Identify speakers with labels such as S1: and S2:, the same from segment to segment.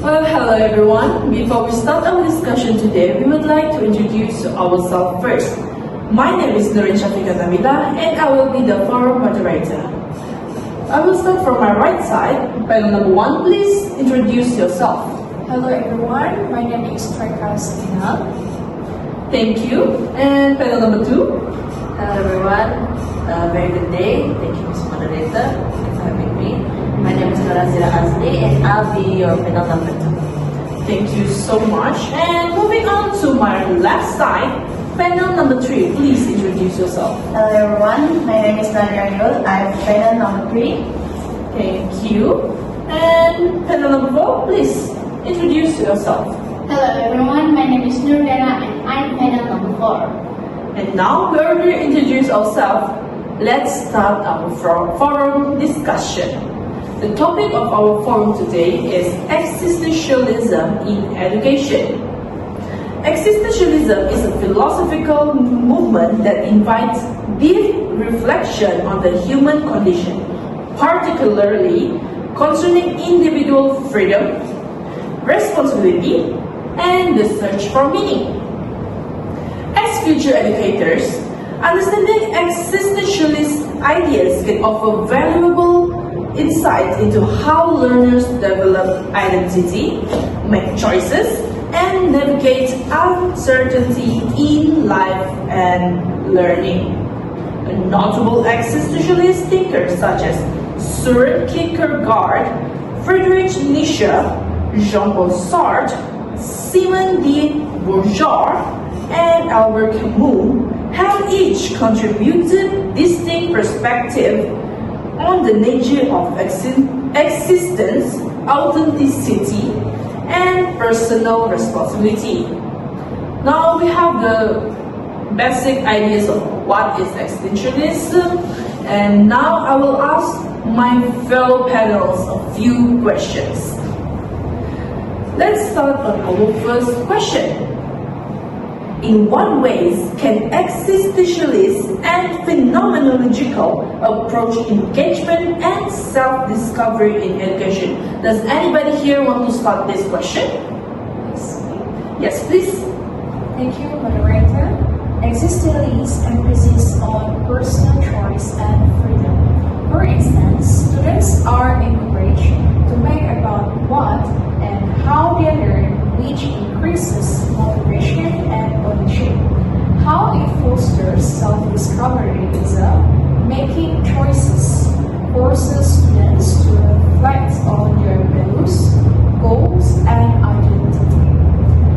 S1: Well, hello everyone. Before we start our discussion today, we would like to introduce ourselves first. My name is Nurin Syafiqah and I will be the forum moderator. I will start from my right side. Panel number 1, please introduce yourself.
S2: Hello everyone, my name is TRECCA SOBINAL.
S1: Thank you. And panel number 2.
S3: Hello everyone, very good day. Thank you, Ms. Moderator, for having me. My name is NURAZIERRA and I'll be your panel number 2.
S1: Thank you so much. And moving on to my left side, panel number 3, please introduce yourself.
S4: Hello everyone, my name is NADIERAHYULL. I'm panel number 3.
S1: Thank you. And panel number 4, please introduce yourself.
S5: Hello everyone, my name is Nurin and I'm panel number 4.
S1: And now we already introduced ourselves. Let's start our forum discussion. The topic of our forum today is existentialism in education. Existentialism is a philosophical movement that invites deep reflection on the human condition, particularly concerning individual freedom, responsibility, and the search for meaning. As future educators, understanding existentialist ideas can offer valuable insight into how learners develop identity, make choices, and navigate uncertainty in life and learning. Notable existentialist thinkers such as Søren Kierkegaard, Friedrich Nietzsche, Jean-Paul Sartre, Simone de Beauvoir, and Albert Camus have each contributed distinct perspective on the nature of existence, authenticity, and personal responsibility. Now we have the basic ideas of what is existentialism, and now I will ask my fellow panels a few questions. Let's start on our first question. In what ways can existentialist and phenomenological approach engagement and self-discovery in education? Does anybody here want to start this question? Yes, please.
S2: Thank you, moderator. Existentialist emphasis on personal choice and freedom. For instance, students are encouraged to make about what and how they learn, which increases motivation and ownership. How it fosters self-discovery is making choices, forces students to reflect on their values, goals, and identity.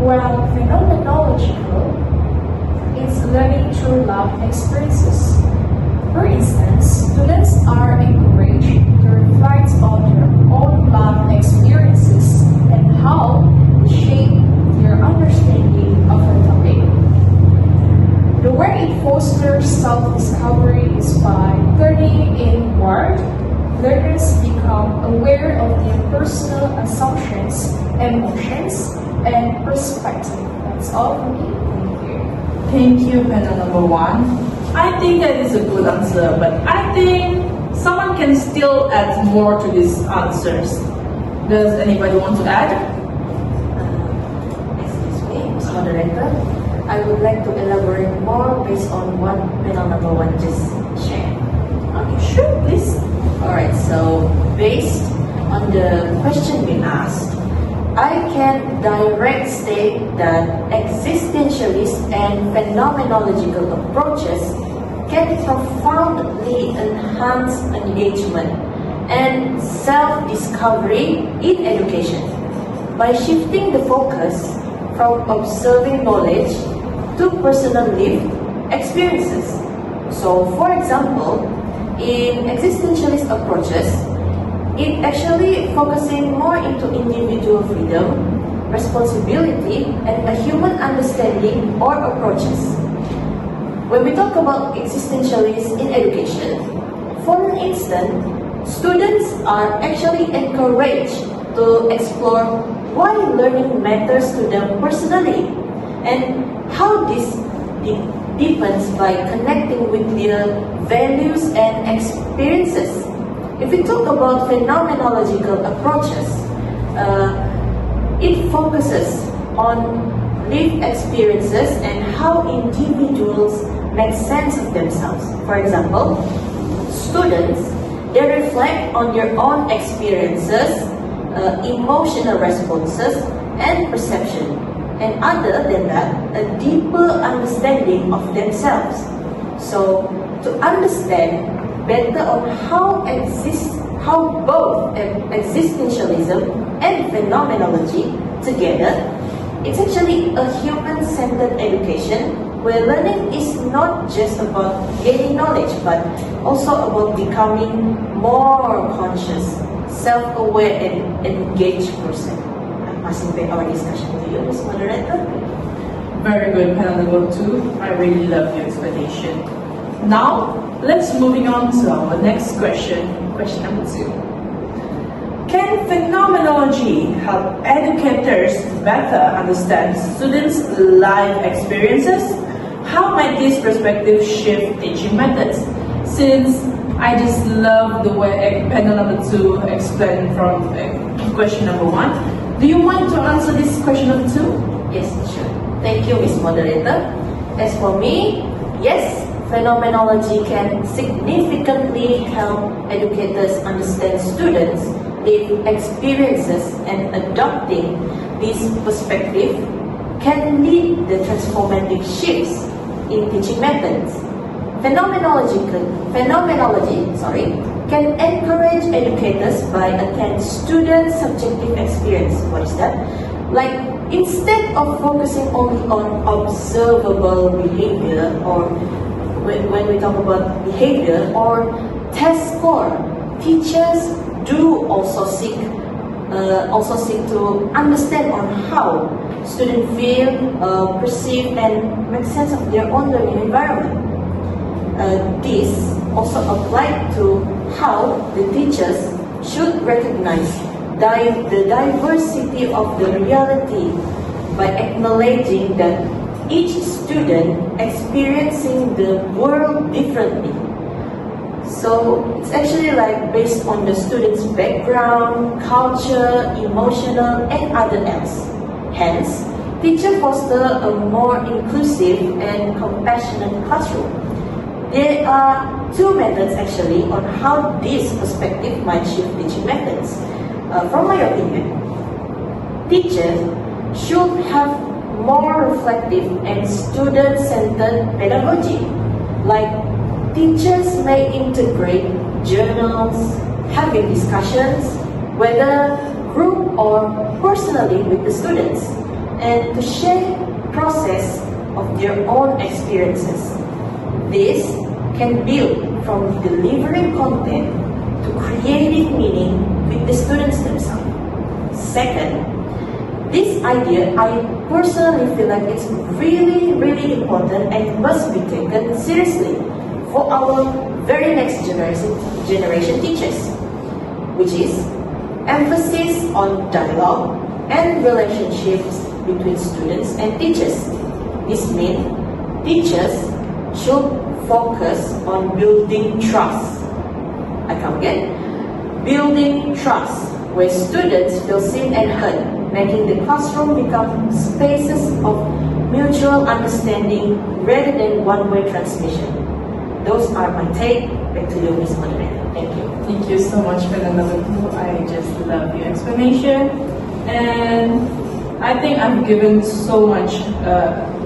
S2: While phenomenological, it's learning through life experiences. For instance, students are encouraged to reflect on their own life experiences and how they shape their understanding of a topic. The way it fosters self-discovery is by turning inward. Learners become aware of their personal assumptions, emotions, and perspective. That's all for me. Thank you.
S1: Thank you, panel number 1. I think that is a good answer, but I think someone can still add more to these answers. Does anybody want to add?
S3: Excuse me, Ms. Moderator. I would like to elaborate more based on what panel number 1 just shared.
S1: Okay, sure, please.
S3: Alright, so based on the question being asked, I can direct state that existentialist and phenomenological approaches can profoundly enhance engagement and self-discovery in education by shifting the focus from observing knowledge to personal lived experiences. So, for example, in existentialist approaches, it actually focusing more into individual freedom, responsibility, and a human understanding or approaches. When we talk about existentialists in education, for instance, students are actually encouraged to explore why learning matters to them personally and how this deepens by connecting with their values and experiences. If we talk about phenomenological approaches, focuses on lived experiences and how individuals make sense of themselves. For example, students, they reflect on their own experiences, emotional responses, and perception. And other than that, a deeper understanding of themselves. So, to understand better on how both existentialism and phenomenology together, it's actually a human-centered education where learning is not just about gaining knowledge, but also about becoming more conscious, self-aware, and engaged person. I'm passing back our discussion to you, Ms. Moderator.
S1: Very good, panel number 2. I really love your explanation. Now, let's moving on to our next question, question number 2. Can phenomenology help educators better understand students' life experiences? How might this perspective shift teaching methods? Since I just love the way panel number 2 explained from question number 1, do you want to answer this question number 2?
S3: Yes, sure. Thank you, Ms. Moderator. As for me, yes, phenomenology can significantly help educators understand students' lived experiences, and adopting this perspective can lead the transformative shifts in teaching methods. Phenomenology can encourage educators by attending students' subjective experience. What is that? Like, instead of focusing only on observable behavior, or when we talk about behavior or test score, teachers do also seek to understand on how students feel, perceive, and make sense of their own learning environment. This also applies to how the teachers should recognize the diversity of the reality by acknowledging that each student experiencing the world differently. So it's actually like based on the student's background, culture, emotional, and other else. Hence, teachers foster a more inclusive and compassionate classroom. There are two methods actually on how this perspective might shift teaching methods. From my opinion, teachers should have more reflective and student-centered pedagogy. Like, teachers may integrate journals, having discussions, whether group or personally with the students, and to share process of their own experiences. This can build from delivering content to creating meaning with the students themselves. Second, this idea, I personally feel like it's really, really important and must be taken seriously for our very next generation teachers, which is emphasis on dialogue and relationships between students and teachers. This means teachers should focus on building trust. I come again. Building trust, where students feel seen and heard, making the classroom become spaces of mutual understanding rather than one-way transmission. Those are my take. Back to you, Ms. Moderator. Thank you.
S1: Thank you so much, panel number 2. I just love your explanation. And I think I've given so much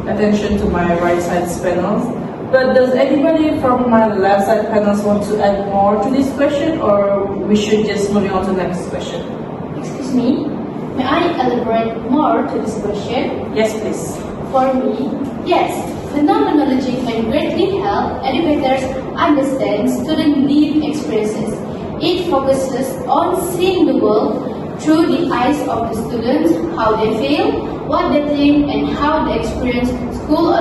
S1: attention to my right side panels. But does anybody from my left side panels want to add more to this question, or we should just moving on to the next question?
S5: Excuse me, may I elaborate more to this question?
S1: Yes, please.
S5: For me, yes, phenomenology can greatly help educators understand student lived experiences. It focuses on seeing the world through the eyes of the students, how they feel, what they think, and how they experience school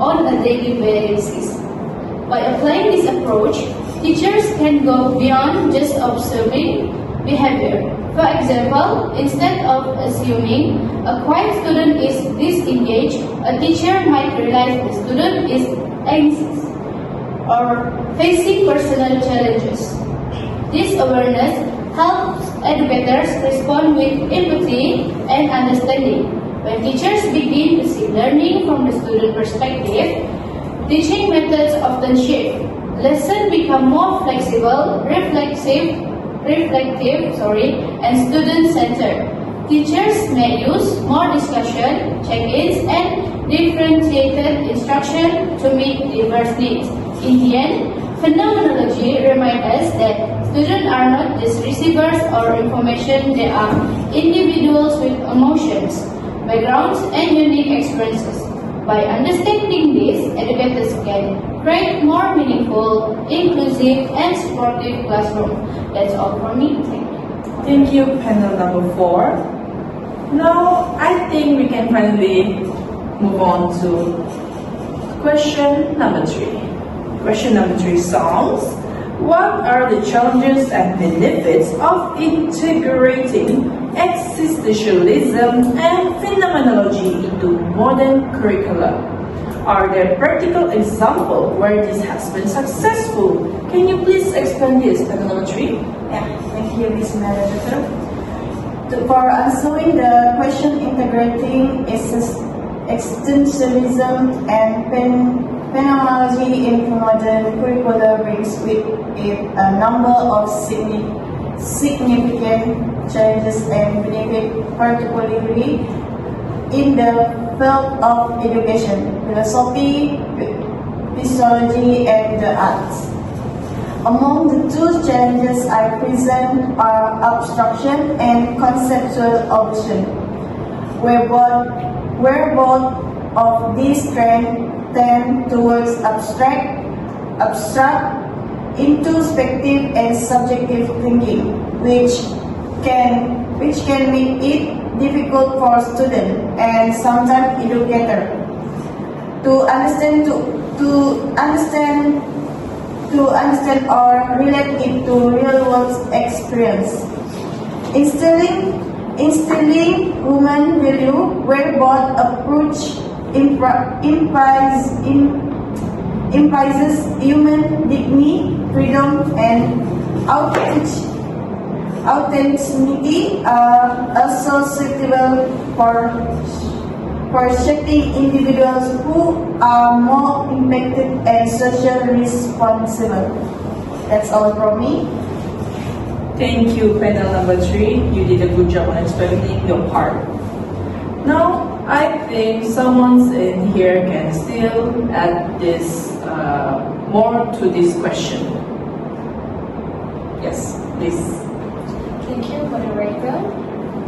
S5: on a daily basis. By applying this approach, teachers can go beyond just observing behavior. For example, instead of assuming a quiet student is disengaged, a teacher might realize the student is anxious or facing personal challenges. This awareness helps educators respond with empathy and understanding. When teachers begin to see learning from the student perspective, teaching methods often shift. Lessons become more flexible, reflective, and student-centered. Teachers may use more discussion, check-ins, and differentiated instruction to meet diverse needs. In the end, phenomenology reminds us that students are not just receivers or information, they are individuals with emotions, backgrounds, and unique experiences. By understanding this, educators can create more meaningful, inclusive, and supportive classroom. That's all from me. Thank you.
S1: Thank you, panel number 4. Now, I think we can finally move on to question number 3. Question number 3 sounds: what are the challenges and benefits of integrating existentialism and phenomenology into modern curricula? Are there practical examples where this has been successful? Can you please explain this, panel number 3?
S4: Yeah, thank you, Ms. Moderator. For answering the question, integrating existentialism and phenomenology into modern curricula brings with it a number of significant challenges and benefits, particularly in the field of education, philosophy, physiology, and the arts. Among the two challenges I present are abstraction and conceptual option, where both of these trends tend towards abstract, introspective, and subjective thinking, which can make it difficult for students and sometimes educators to understand or relate it to real-world experience. Instilling human value, where both approach emphasizes human dignity, freedom, and authenticity, are susceptible for shaping individuals who are more impacted and socially responsible. That's all from me.
S1: Thank you, panel number 3. You did a good job on explaining your part. Now, I think someone in here can still add this more to this question. Yes, please.
S2: Thank you, moderator.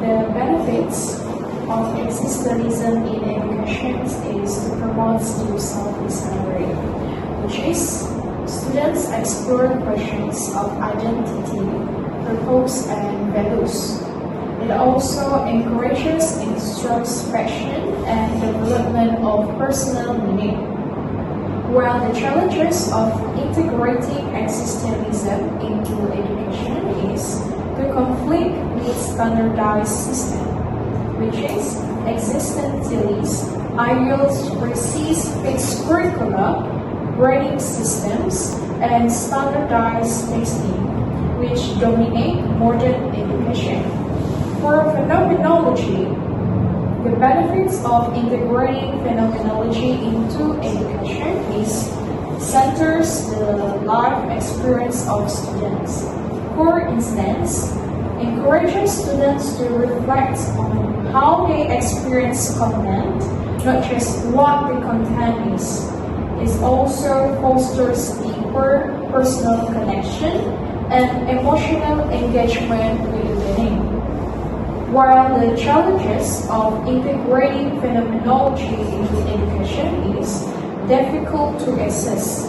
S2: The benefits of existentialism in education is to promote self-discovery, which is students explore questions of identity, purpose, and values. It also encourages introspection and development of personal meaning. While the challenges of integrating existentialism into education is the conflict with standardized system, which is existentialist ideals resist fixed curricula, grading systems, and standardized testing, which dominate modern education. For phenomenology, the benefits of integrating phenomenology into education is centers the life experience of students. For instance, encourages students to reflect on how they experience content, not just what the content is. It also fosters deeper personal connection and emotional engagement with learning. While the challenges of integrating phenomenology into education is difficult to assess.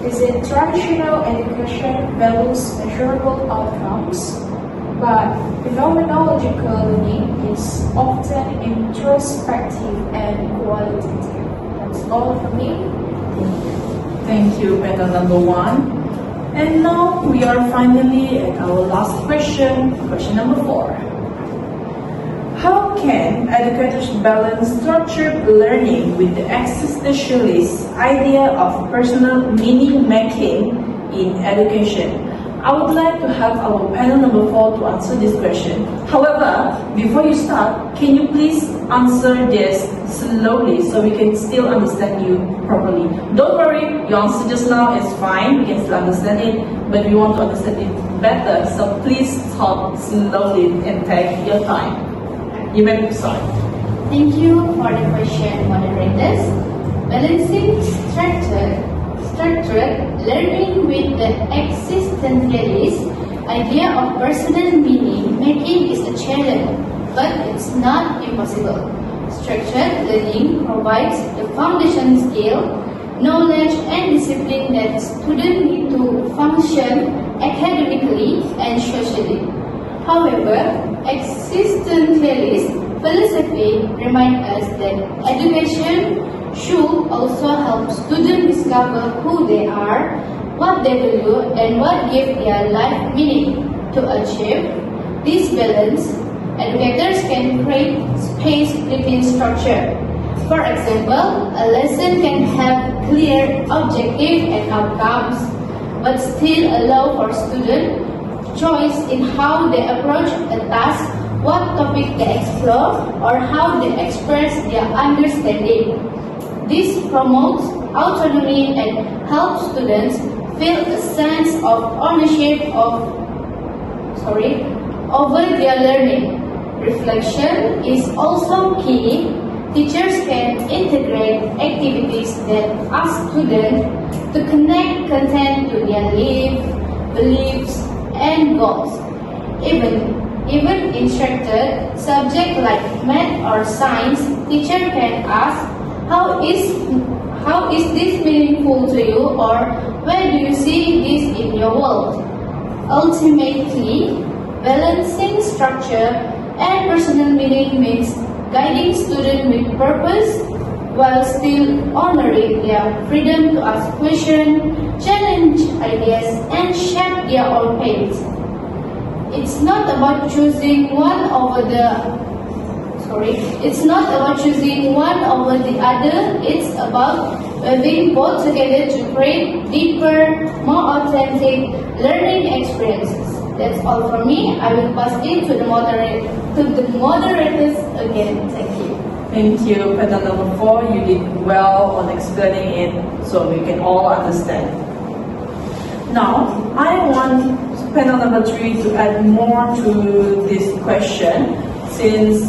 S2: Is it traditional education values measurable outcomes, but phenomenological learning is often introspective and qualitative. That's all for me.
S1: Thank you, panel number 1. And now we are finally at our last question, question number 4. How can educators balance structured learning with the existentialist idea of personal meaning making in education? I would like to have our panel number 4 to answer this question. However, before you start, can you please answer this slowly so we can still understand you properly? Don't worry, your answer just now is fine, we can still understand it, but we want to understand it better, so please talk slowly and take your time. You may start.
S5: Thank you for the question, moderators. Balancing structured learning with the existentialist idea of personal meaning making is a challenge, but it's not impossible. Structured learning provides the foundation skill, knowledge and discipline that students need to function academically and socially. However, existentialist philosophy reminds us that education should also help students discover who they are, what they value, and what gives their life meaning. To achieve this balance, educators can create space within structure. For example, a lesson can have clear objectives and outcomes, but still allow for students choice in how they approach a task, what topic they explore, or how they express their understanding. This promotes autonomy and helps students feel a sense of ownership over their learning. Reflection is also key. Teachers can integrate activities that ask students to connect content to their life, beliefs, and goals. Even instructed subjects like math or science, teacher can ask, how is this meaningful to you, or where do you see this in your world? Ultimately, balancing structure and personal meaning means guiding students with purpose while still honoring their freedom to ask questions, challenge ideas, and shape their own pace. It's not about choosing one over the other, it's about weaving both together to create deeper, more authentic learning experiences. That's all from me. I will pass it to the moderators again. Thank you.
S1: Thank you, panel number 4. You did well on explaining it so we can all understand. Now, I want panel number 3 to add more to this question, since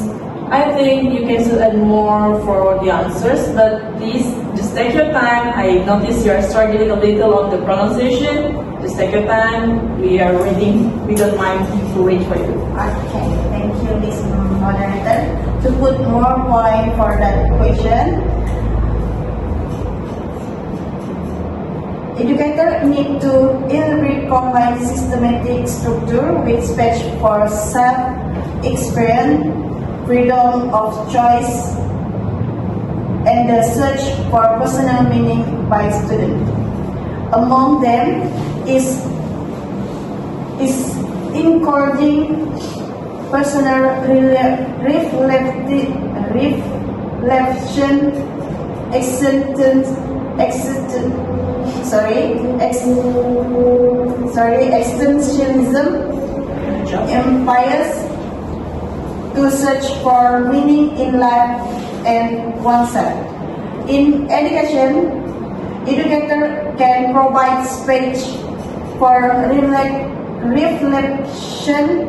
S1: I think you can still add more for the answers, but please just take your time. I notice you are struggling a little on the pronunciation. Just take your time. We are waiting. We don't mind to wait for you.
S4: Okay, thank you, Ms. Moderator. To put more point for that question, educators need to combine systematic structure with space for self-experience, freedom of choice, and the search for personal meaning by students. Among them is encouraging personal reflection, existentialism, empires to search for meaning in life and oneself. In education, educator can provide space for reflection,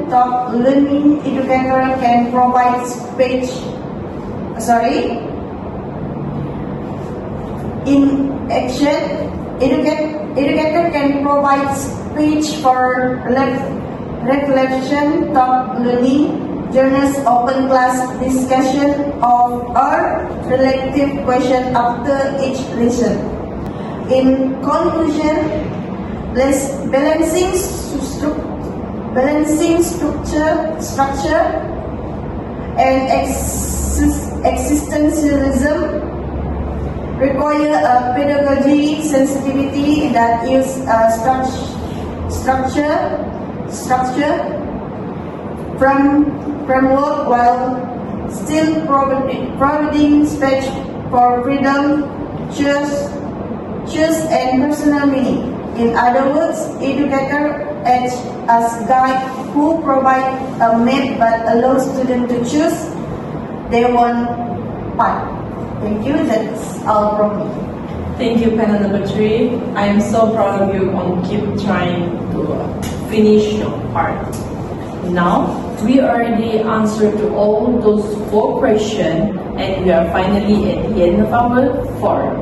S4: thought learning. Educator can provide space. In action, educator can provide speech for reflection, thought learning, journals, open class discussion of or reflective question after each lesson. In conclusion, balancing structure and existentialism require a pedagogy sensitivity that use structure framework while still providing space for freedom, choice and personal meaning. In other words, educator acts as guide who provide a map but allow students to choose their own path. Thank you. That's all from me.
S1: Thank you, panel number 3. I am so proud of you on keep trying to finish your part. Now, we already answered to all those 4 questions and we are finally at the end of our forum.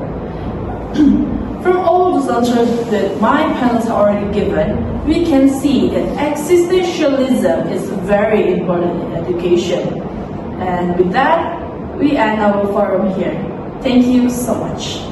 S1: From all those answers that my panels have already given, we can see that existentialism is very important in education. And with that, we end our forum here. Thank you so much.